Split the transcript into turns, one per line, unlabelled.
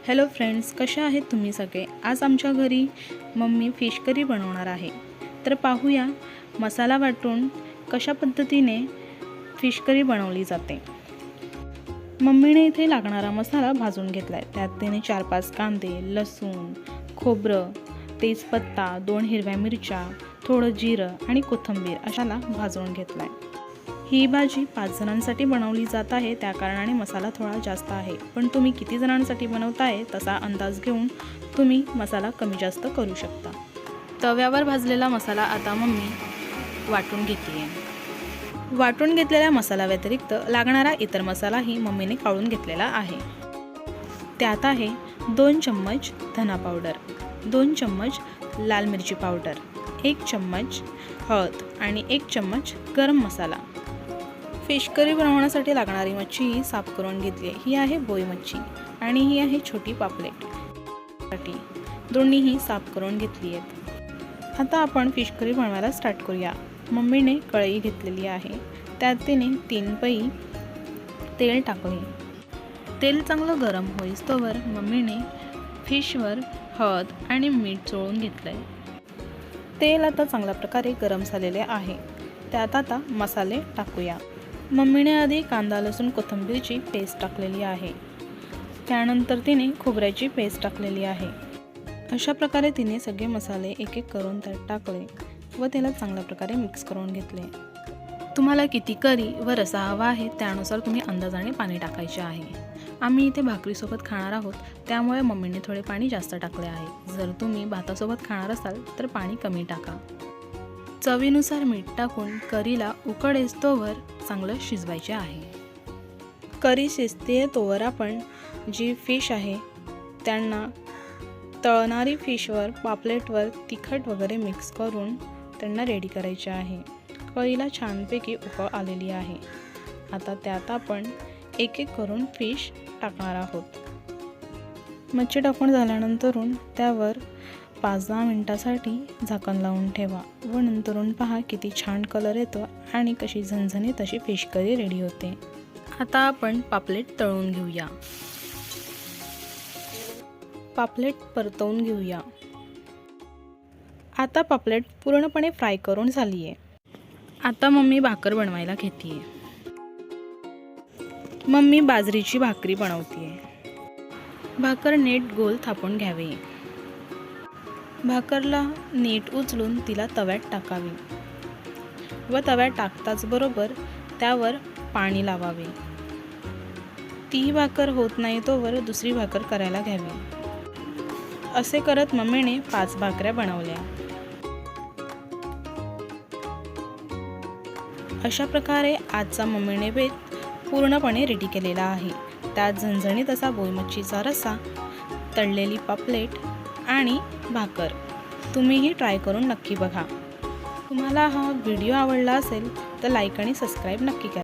Hello friends, कशा आहेत तुम्ही सगळे। आज आमच्या घरी मम्मी फिश करी बनवणार आहे। तर पाहूया मसाला वाटून कशा पद्धतीने फिश करी बनवली जाते। मम्मीने इथे लागणारा मसाला भाजून घेतलाय। त्यात तिने 4-5 कांदे, लसूण, खोबरं, तेजपत्ता, 2 हिरव्या मिरच्या, थोडं जिरं आणि कोथिंबीर अशाला भाजून घेतलाय। ही भाजी 5 जणांसाठी बनवली जात आहे, त्या कारणाने मसाला थोडा जास्त आहे। पण तुम्ही किती जणांसाठी बनवताय तसा अंदाज घेऊन तुम्ही मसाला कमी जास्त करू शकता। तव्यावर भाजलेला मसाला आता मम्मी वाटून घेते। वाटून घेतलेल्या मसाला व्यतिरिक्त लागणारा इतर मसालाही मम्मीने काढून घेतलेला आहे। त्यात आहे 2 चम्मच धना पावडर, 2 चम्मच लाल मिरची पावडर, 1 चम्मच हळद आणि 1 चम्मच गरम मसाला। फिश करी बनवण्यासाठी लागणारी मच्छी ही साफ करून घेतली आहे। ही आहे बोई मच्छी आणि ही आहे छोटी पापलेट। दोन्हीही साफ करून घेतली आहेत। आता आपण फिश करी बनवायला स्टार्ट करूया। मम्मीने कढई घेतलेली आहे, त्यात तिने 3 पई तेल टाकले। तेल चांगलं गरम होईस्तोवर मम्मीने फिशवर हळद आणि मीठ चोळून घेतलंय। तेल आता चांगल्या प्रकारे गरम झालेले आहे। त्यात आता मसाले टाकूया। मम्मीने आधी कांदा, लसूण, कोथिंबीरची पेस्ट टाकलेली आहे। त्यानंतर तिने खोबऱ्याची पेस्ट टाकलेली आहे। अशा प्रकारे तिने सगळे मसाले एक एक करून त्यात टाकले व त्याला चांगल्या प्रकारे मिक्स करून घेतले। तुम्हाला किती करी व रस्सा हवा आहे त्यानुसार तुम्ही अंदाजाने पाणी टाकायचे आहे। आम्ही इथे भाकरीसोबत खाणार आहोत, त्यामुळे मम्मीने थोडे पाणी जास्त टाकले आहे। जर तुम्ही भातासोबत खाणार असाल तर पाणी कमी टाका। चवीनुसार मीठ टाकून करीला उकळ येस्तोवर चांगलं शिजवायचे आहे। करी शिजते तोवर आपण जी फिश आहे त्यांना तळणारी फिशवर पापलेटवर तिखट वगैरे मिक्स करून त्यांना रेडी करायचे आहे। कढईला छानपैकी उकळ आलेली आहे। आता त्यात आपण एक एक करून फिश टाकणार आहोत। मच्छी टाकून झाल्यानंतरून त्यावर 5-10 मिनिटासाठी झाकण लावून ठेवा व नंतरून पहा किती छान कलर येतो आणि कशी झणझणीत अशी फिश करी रेडी होते। आता आपण पापलेट तळून घेऊया। पापलेट परतवून घेऊया। आता पापलेट पूर्णपणे फ्राय करून झाली आहे। आता मम्मी भाकर बनवायला घेतीये। मम्मी बाजरीची भाकरी बनवतीये। भाकर नीट गोल थापून घ्यावी। भाकरला नीट उचलून तिला तव्यात टाकावी व तव्यात टाकताच बरोबर त्यावर पाणी लावावे। ती भाकर होत नाही तोवर दुसरी भाकर करायला घ्यावी। असे करत मम्मीने 5 भाकऱ्या बनवल्या। अशा प्रकारे आजचा मम्मीने बेत पूर्णपणे रेडी केलेला आहे। त्यात झणझणीत असा बोई मच्छीचा रस्सा, तळलेली पापलेट आणि भाकर। तुम्हीही ट्राय करून नक्की बघा। तुम्हाला हा व्हिडिओ आवडला असेल तर लाईक आणि सबस्क्राईब नक्की करा।